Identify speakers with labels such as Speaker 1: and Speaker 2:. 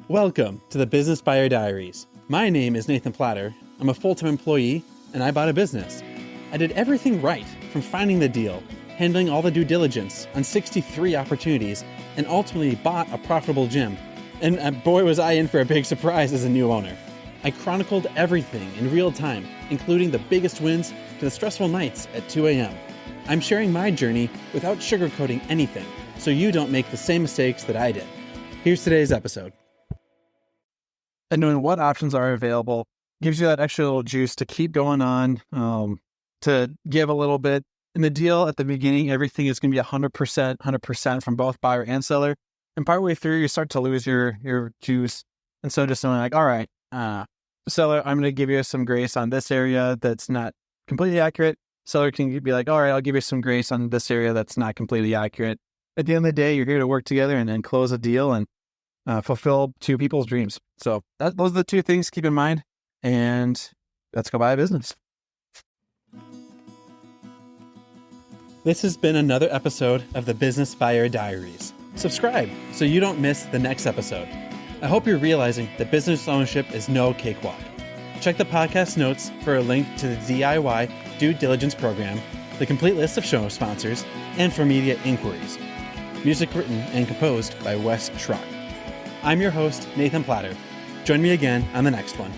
Speaker 1: Welcome to the Business Buyer Diaries. My name is Nathan Platter. I'm a full-time employee, and I bought a business. I did everything right, from finding the deal, handling all the due diligence on 63 opportunities, and ultimately bought a profitable gym. And boy, was I in for a big surprise as a new owner. I chronicled everything in real time, including the biggest wins to the stressful nights at 2 a.m. I'm sharing my journey without sugarcoating anything, so you don't make the same mistakes that I did. Here's today's episode.
Speaker 2: And knowing what options are available gives you that extra little juice to keep going on, to give a little bit. In the deal at the beginning, everything is going to be 100% from both buyer and seller. And partway through, you start to lose your juice. And so just knowing like, all right, seller, I'm going to give you some grace on this area that's not completely accurate. Seller can be like, all right, I'll give you some grace on this area that's not completely accurate. At the end of the day, you're here to work together and then close a deal and fulfill two people's dreams. So those are the two things to keep in mind. And let's go buy a business.
Speaker 1: This has been another episode of the Business Buyer Diaries. Subscribe so you don't miss the next episode. I hope you're realizing that business ownership is no cakewalk. Check the podcast notes for a link to the DIY Due Diligence program, the complete list of show sponsors, and for media inquiries. Music written and composed by Wes Schrock. I'm your host, Nathan Platter. Join me again on the next one.